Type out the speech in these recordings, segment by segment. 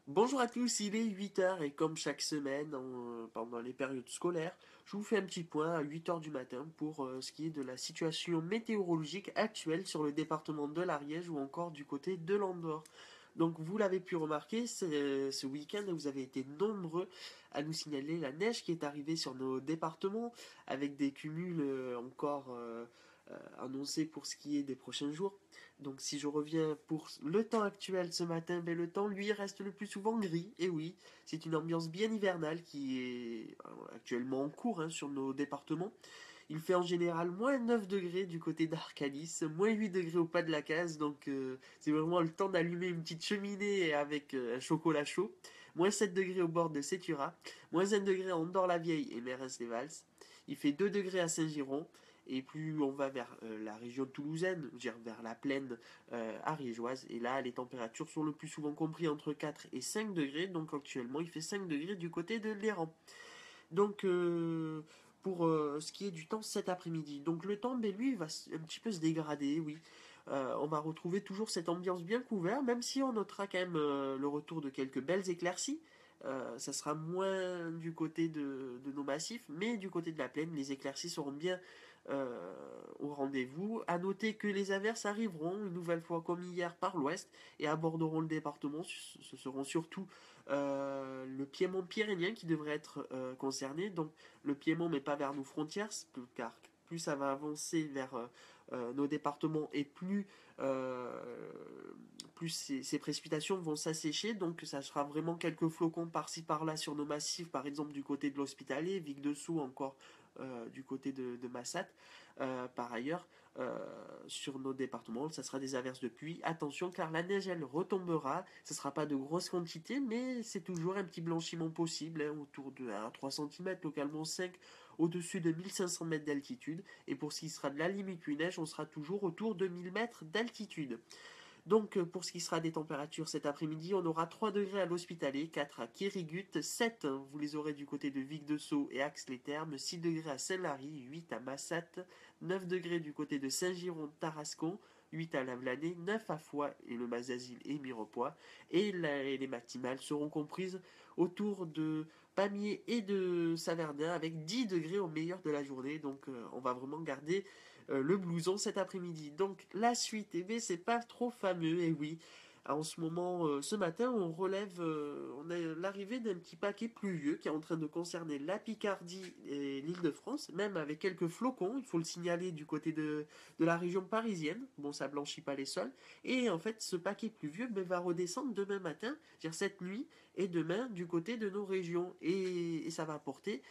Bonjour à tous, il est 8 heures et comme chaque semaine pendant les périodes scolaires, je vous fais un petit point à 8 heures du matin pour ce qui est de la situation météorologique actuelle sur le département de l'Ariège ou encore du côté de l'Andorre. Donc vous l'avez pu remarquer, ce week-end vous avez été nombreux à nous signaler la neige qui est arrivée sur nos départements avec des cumuls encore annoncés pour ce qui est des prochains jours. Donc si je reviens pour le temps actuel ce matin, ben, le temps lui reste le plus souvent gris. Et oui, c'est une ambiance bien hivernale qui est actuellement en cours sur nos départements. Il fait en général moins 9 degrés du côté d'Arcalis, moins 8 degrés au pas de la case, donc c'est vraiment le temps d'allumer une petite cheminée avec un chocolat chaud. Moins 7 degrés au bord de Sétura, moins 1 degré en Andorre-la-Vieille et Mérins-les-Vals. Il fait 2 degrés à Saint-Giron, et plus on va vers la région toulousaine, je veux dire vers la plaine ariégeoise, et là les températures sont le plus souvent comprises entre 4 et 5 degrés, donc actuellement il fait 5 degrés du côté de l'Iran. Donc, pour ce qui est du temps cet après-midi. Donc, le temps, ben, lui, va un petit peu se dégrader, oui. On va retrouver toujours cette ambiance bien couverte, même si on notera quand même le retour de quelques belles éclaircies. Ça sera moins du côté de nos massifs, mais du côté de la plaine, les éclaircies seront bien au rendez-vous. À noter que les averses arriveront une nouvelle fois comme hier par l'ouest et aborderont le département. Ce seront surtout le piémont pyrénéen qui devrait être concerné. Donc le piémont, mais pas vers nos frontières, car plus ça va avancer vers nos départements et plus ces précipitations vont s'assécher. Donc ça sera vraiment quelques flocons par-ci par-là sur nos massifs, par exemple du côté de l'Hospitalet, Vic-Dessous encore du côté de Massat. Par ailleurs, sur nos départements, ça sera des averses de pluie. Attention, car la neige, elle retombera. Ce ne sera pas de grosses quantités, mais c'est toujours un petit blanchiment possible, autour de 3 cm, localement 5, au-dessus de 1500 mètres d'altitude. Et pour ce qui sera de la limite neige, on sera toujours autour de 1000 mètres d'altitude. Donc pour ce qui sera des températures cet après-midi, on aura 3 degrés à l'Hospitalet, 4 à Kérigut, 7 vous les aurez du côté de Vic-de-Sceaux et Ax-les-Thermes, 6 degrés à Saint-Lary, 8 à Massat, 9 degrés du côté de Saint-Giron-Tarascon, 8 à Lavelanet, 9 à Foix et le Mazazil et Mirepoix. Et les maximales seront comprises autour de Pamiers et de Saverdin avec 10 degrés au meilleur de la journée. Donc on va vraiment garder le blouson cet après-midi. Donc la suite, eh bien, c'est pas trop fameux, et oui. En ce moment, ce matin, on a l'arrivée d'un petit paquet pluvieux qui est en train de concerner la Picardie et l'Île-de-France, même avec quelques flocons, il faut le signaler du côté de la région parisienne. Bon, ça blanchit pas les sols. Et en fait, ce paquet pluvieux ben, va redescendre demain matin, c'est-à-dire cette nuit, et demain du côté de nos régions. Et ça va apporter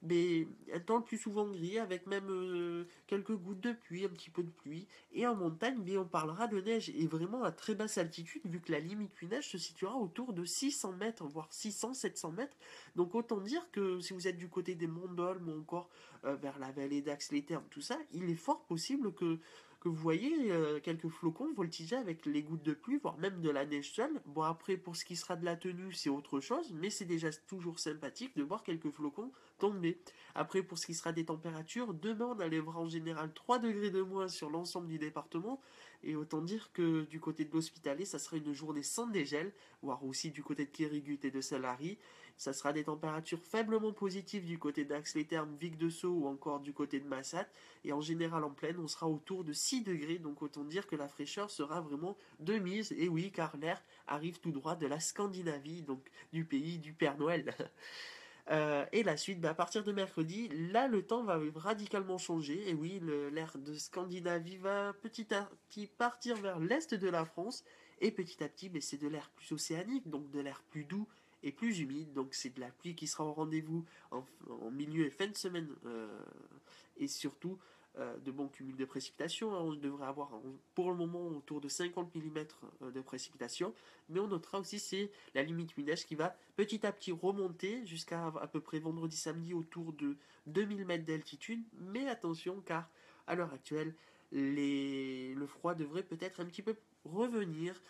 mais un temps le plus souvent gris, avec même quelques gouttes de pluie, un petit peu de pluie. Et en montagne, mais on parlera de neige. Et vraiment à très basse altitude, vu que la limite neige se situera autour de 600 mètres, voire 600, 700 mètres. Donc autant dire que si vous êtes du côté des Monts d'Olme ou encore vers la vallée d'Ax-les-Thermes, tout ça, il est fort possible que vous voyez quelques flocons voltiger avec les gouttes de pluie, voire même de la neige seule. Bon, après, pour ce qui sera de la tenue, c'est autre chose, mais c'est déjà toujours sympathique de voir quelques flocons tomber. Après, pour ce qui sera des températures, demain, on enlèvera en général 3 degrés de moins sur l'ensemble du département, et autant dire que du côté de l'Hospitalet, ça sera une journée sans dégel, voire aussi du côté de Kérigut et de Saint-Lary. Ça sera des températures faiblement positives du côté d'Ax-les-Thermes, Vic-de-Sceaux ou encore du côté de Massat. Et en général, en plaine, on sera autour de 6 degrés. Donc autant dire que la fraîcheur sera vraiment de mise. Et oui, car l'air arrive tout droit de la Scandinavie, donc du pays du Père Noël. Et la suite, à partir de mercredi, là, le temps va radicalement changer. Et oui, l'air de Scandinavie va petit à petit partir vers l'est de la France. Et petit à petit, c'est de l'air plus océanique, donc de l'air plus doux et plus humide. Donc c'est de la pluie qui sera au rendez-vous en milieu et fin de semaine. Et surtout, de bons cumuls de précipitations. On devrait avoir pour le moment autour de 50 mm de précipitations. Mais on notera aussi c'est la limite neige qui va petit à petit remonter jusqu'à à peu près vendredi samedi autour de 2000 mètres d'altitude. Mais attention car à l'heure actuelle, le froid devrait peut-être un petit peu revenir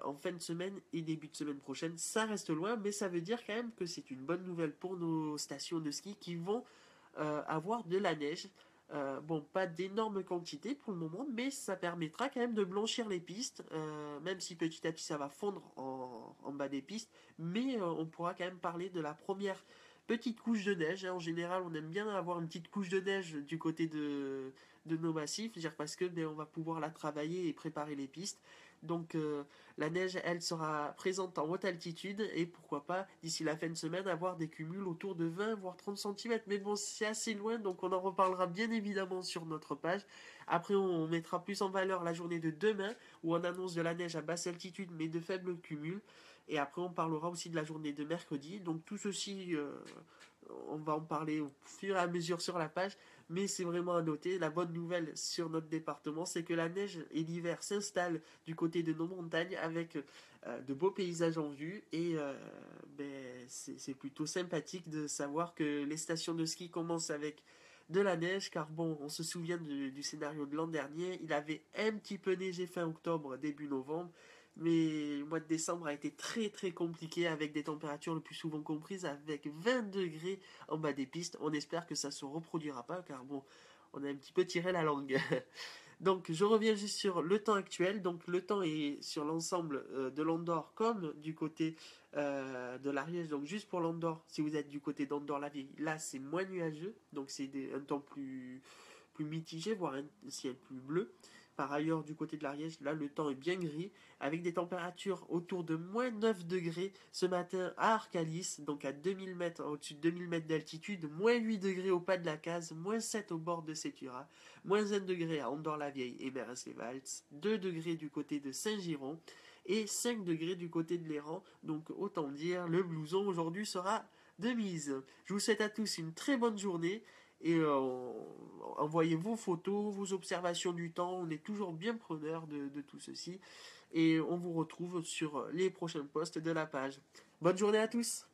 en fin de semaine et début de semaine prochaine. Ça reste loin, mais ça veut dire quand même que c'est une bonne nouvelle pour nos stations de ski qui vont avoir de la neige Bon, pas d'énormes quantités pour le moment, mais ça permettra quand même de blanchir les pistes, même si petit à petit ça va fondre en bas des pistes, mais on pourra quand même parler de la première petite couche de neige, hein. En général, on aime bien avoir une petite couche de neige du côté de nos massifs, dire parce que on va pouvoir la travailler et préparer les pistes. Donc la neige, elle sera présente en haute altitude et pourquoi pas, d'ici la fin de semaine, avoir des cumuls autour de 20 voire 30 centimètres. Mais bon, c'est assez loin, donc on en reparlera bien évidemment sur notre page. Après, on mettra plus en valeur la journée de demain, où on annonce de la neige à basse altitude, mais de faibles cumuls. Et après, on parlera aussi de la journée de mercredi. Donc tout ceci, on va en parler au fur et à mesure sur la page. Mais c'est vraiment à noter, la bonne nouvelle sur notre département, c'est que la neige et l'hiver s'installent du côté de nos montagnes avec de beaux paysages en vue. Et c'est plutôt sympathique de savoir que les stations de ski commencent avec de la neige, car bon, on se souvient du scénario de l'an dernier, il avait un petit peu neigé fin octobre, début novembre, mais le mois de décembre a été très très compliqué avec des températures le plus souvent comprises avec 20 degrés en bas des pistes. On espère que ça ne se reproduira pas, car bon, on a un petit peu tiré la langue. Donc je reviens juste sur le temps actuel. Donc le temps est sur l'ensemble de l'Andorre comme du côté de l'Ariège. Donc juste pour l'Andorre, si vous êtes du côté d'Andorre-la-Vieille, là c'est moins nuageux. Donc c'est un temps plus mitigé, voire un ciel plus bleu. Par ailleurs, du côté de l'Ariège, là, le temps est bien gris, avec des températures autour de moins 9 degrés ce matin à Arcalis, donc à 2000 mètres, au-dessus de 2000 mètres d'altitude, moins 8 degrés au pas de la case, moins 7 au bord de Sétura, moins 1 degré à Andorre-la-Vieille et Mérès-les-Valls, 2 degrés du côté de Saint-Giron et 5 degrés du côté de l'Héran. Donc autant dire, le blouson aujourd'hui sera de mise. Je vous souhaite à tous une très bonne journée et envoyez vos photos, vos observations du temps. On est toujours bien preneur de tout ceci. Et on vous retrouve sur les prochains posts de la page. Bonne journée à tous!